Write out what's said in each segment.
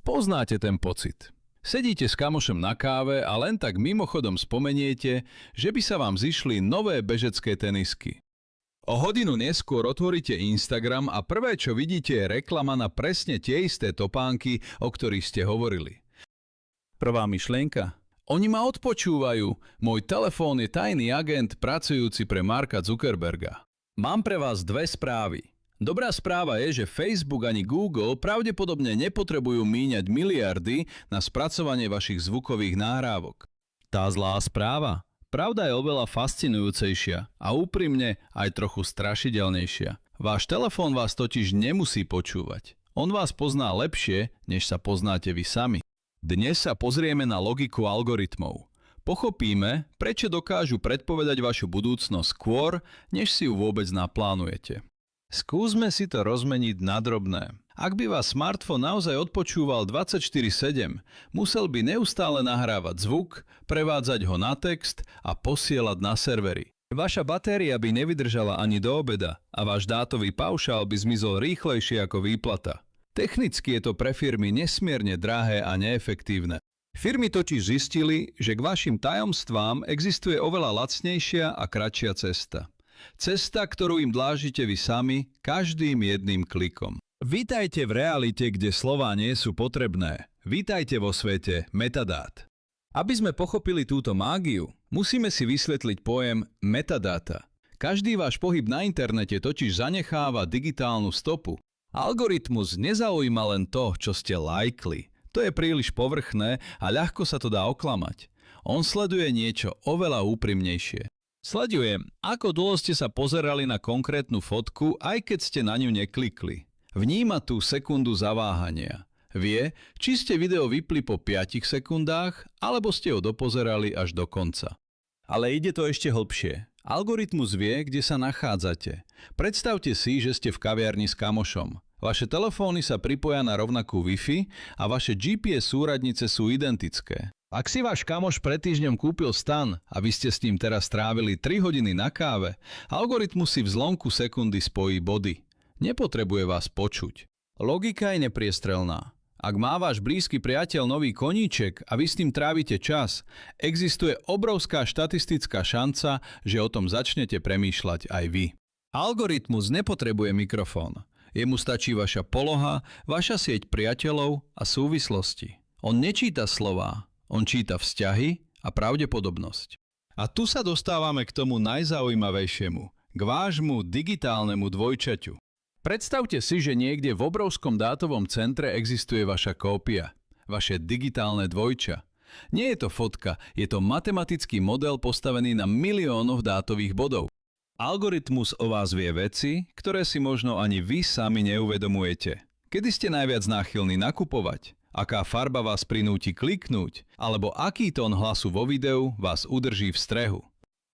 Poznáte ten pocit. Sedíte s kamošom na káve a len tak mimochodom spomeniete, že by sa vám zišli nové bežecké tenisky. O hodinu neskôr otvoríte Instagram a prvé, čo vidíte, je reklama na presne tie isté topánky, o ktorých ste hovorili. Prvá myšlienka. Oni ma odpočúvajú. Môj telefón je tajný agent pracujúci pre Marka Zuckerberga. Mám pre vás dve správy. Dobrá správa je, že Facebook ani Google pravdepodobne nepotrebujú míňať miliardy na spracovanie vašich zvukových nahrávok. Tá zlá správa. Pravda je oveľa fascinujúcejšia a úprimne aj trochu strašidelnejšia. Váš telefón vás totiž nemusí počúvať. On vás pozná lepšie, než sa poznáte vy sami. Dnes sa pozrieme na logiku algoritmov. Pochopíme, prečo dokážu predpovedať vašu budúcnosť skôr, než si ju vôbec naplánujete. Skúsme si to rozmeniť na drobné. Ak by vás smartfón naozaj odpočúval 24/7, musel by neustále nahrávať zvuk, prevádzať ho na text a posielať na servery. Vaša batéria by nevydržala ani do obeda a váš dátový paušál by zmizol rýchlejšie ako výplata. Technicky je to pre firmy nesmierne drahé a neefektívne. Firmy totiž zistili, že k vašim tajomstvám existuje oveľa lacnejšia a kratšia cesta. Cesta, ktorú im dlážite vy sami, každým jedným klikom. Vítajte v realite, kde slová nie sú potrebné. Vítajte vo svete metadát. Aby sme pochopili túto mágiu, musíme si vysvetliť pojem metadáta. Každý váš pohyb na internete totiž zanecháva digitálnu stopu. Algoritmus nezaujíma len to, čo ste lajkli. To je príliš povrchné a ľahko sa to dá oklamať. On sleduje niečo oveľa úprimnejšie. Sledujem, ako dlho ste sa pozerali na konkrétnu fotku, aj keď ste na ňu neklikli. Vníma tú sekundu zaváhania. Vie, či ste video vypli po 5 sekundách, alebo ste ho dopozerali až do konca. Ale ide to ešte hlbšie. Algoritmus vie, kde sa nachádzate. Predstavte si, že ste v kaviarni s kamošom. Vaše telefóny sa pripoja na rovnakú Wi-Fi a vaše GPS súradnice sú identické. Ak si váš kamoš pred týždňom kúpil stan a vy ste s ním teraz strávili 3 hodiny na káve, algoritmus si v zlomku sekundy spojí body. Nepotrebuje vás počuť. Logika je nepriestrelná. Ak má váš blízky priateľ nový koníček a vy s ním trávite čas, existuje obrovská štatistická šanca, že o tom začnete premýšľať aj vy. Algoritmus nepotrebuje mikrofón. Jemu stačí vaša poloha, vaša sieť priateľov a súvislosti. On nečíta slová. On číta vzťahy a pravdepodobnosť. A tu sa dostávame k tomu najzaujímavejšiemu, k vášmu digitálnemu dvojčaťu. Predstavte si, že niekde v obrovskom dátovom centre existuje vaša kópia, vaše digitálne dvojča. Nie je to fotka, je to matematický model postavený na miliónoch dátových bodov. Algoritmus o vás vie veci, ktoré si možno ani vy sami neuvedomujete. Kedy ste najviac náchylní nakupovať? Aká farba vás prinúti kliknúť, alebo aký tón hlasu vo videu vás udrží v strehu.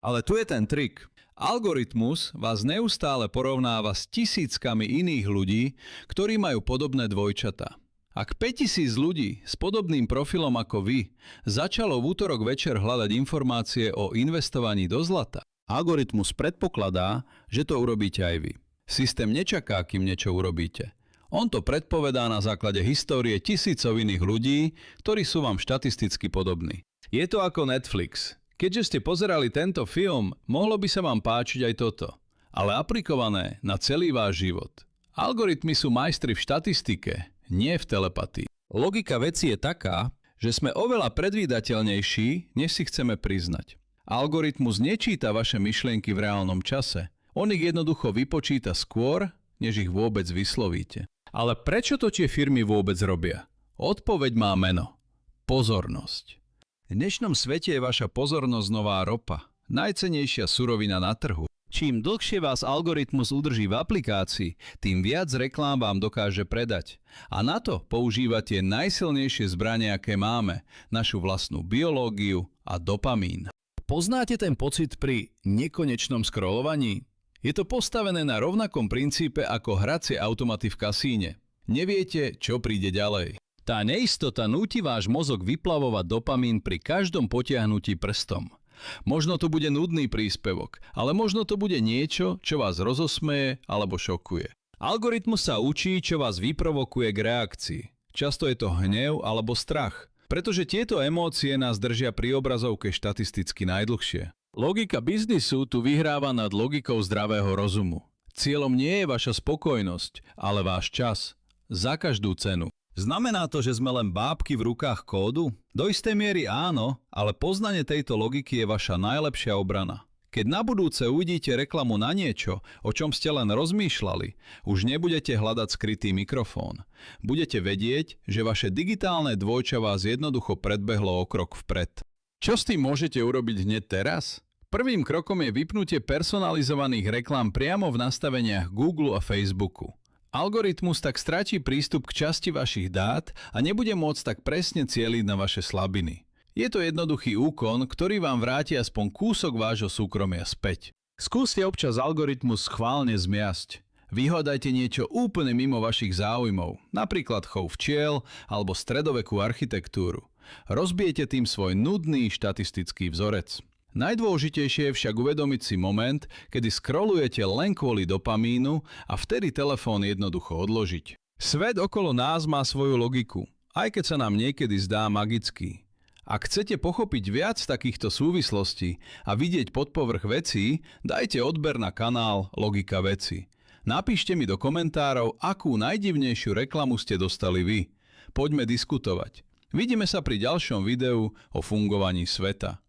Ale tu je ten trik. Algoritmus vás neustále porovnáva s tisíckami iných ľudí, ktorí majú podobné dvojčatá. Ak 5000 ľudí s podobným profilom ako vy začalo v útorok večer hľadať informácie o investovaní do zlata, algoritmus predpokladá, že to urobíte aj vy. Systém nečaká, kým niečo urobíte. On to predpovedá na základe histórie tisícov iných ľudí, ktorí sú vám štatisticky podobní. Je to ako Netflix. Keďže ste pozerali tento film, mohlo by sa vám páčiť aj toto. Ale aplikované na celý váš život. Algoritmy sú majstri v štatistike, nie v telepatii. Logika veci je taká, že sme oveľa predvídateľnejší, než si chceme priznať. Algoritmus nečíta vaše myšlienky v reálnom čase. On ich jednoducho vypočíta skôr, než ich vôbec vyslovíte. Ale prečo to tie firmy vôbec robia? Odpoveď má meno. Pozornosť. V dnešnom svete je vaša pozornosť nová ropa, najcennejšia surovina na trhu. Čím dlhšie vás algoritmus udrží v aplikácii, tým viac reklám vám dokáže predať. A na to používa tie najsilnejšie zbrane, aké máme, našu vlastnú biológiu a dopamín. Poznáte ten pocit pri nekonečnom scrollovaní? Je to postavené na rovnakom princípe ako hracie automaty v kasíne. Neviete, čo príde ďalej. Tá neistota núti váš mozog vyplavovať dopamín pri každom potiahnutí prstom. Možno to bude nudný príspevok, ale možno to bude niečo, čo vás rozosmeje alebo šokuje. Algoritmus sa učí, čo vás vyprovokuje k reakcii. Často je to hnev alebo strach, pretože tieto emócie nás držia pri obrazovke štatisticky najdlhšie. Logika biznisu tu vyhráva nad logikou zdravého rozumu. Cieľom nie je vaša spokojnosť, ale váš čas. Za každú cenu. Znamená to, že sme len bábky v rukách kódu? Do istej miery áno, ale poznanie tejto logiky je vaša najlepšia obrana. Keď na budúce uvidíte reklamu na niečo, o čom ste len rozmýšľali, už nebudete hľadať skrytý mikrofón. Budete vedieť, že vaše digitálne dvojča vás jednoducho predbehlo o krok vpred. Čo s tým môžete urobiť hneď teraz? Prvým krokom je vypnutie personalizovaných reklám priamo v nastaveniach Google a Facebooku. Algoritmus tak stratí prístup k časti vašich dát a nebude môcť tak presne cieliť na vaše slabiny. Je to jednoduchý úkon, ktorý vám vráti aspoň kúsok vášho súkromia späť. Skúste občas algoritmus schválne zmiasť. Vyhľadajte niečo úplne mimo vašich záujmov, napríklad chov včiel alebo stredovekú architektúru. Rozbijete tým svoj nudný štatistický vzorec. Najdôležitejšie je však uvedomiť si moment, kedy scrollujete len kvôli dopamínu a vtedy telefón jednoducho odložiť. Svet okolo nás má svoju logiku, aj keď sa nám niekedy zdá magický. Ak chcete pochopiť viac takýchto súvislostí a vidieť podpovrch vecí, dajte odber na kanál Logika veci. Napíšte mi do komentárov, akú najdivnejšiu reklamu ste dostali vy. Poďme diskutovať. Vidíme sa pri ďalšom videu o fungovaní sveta.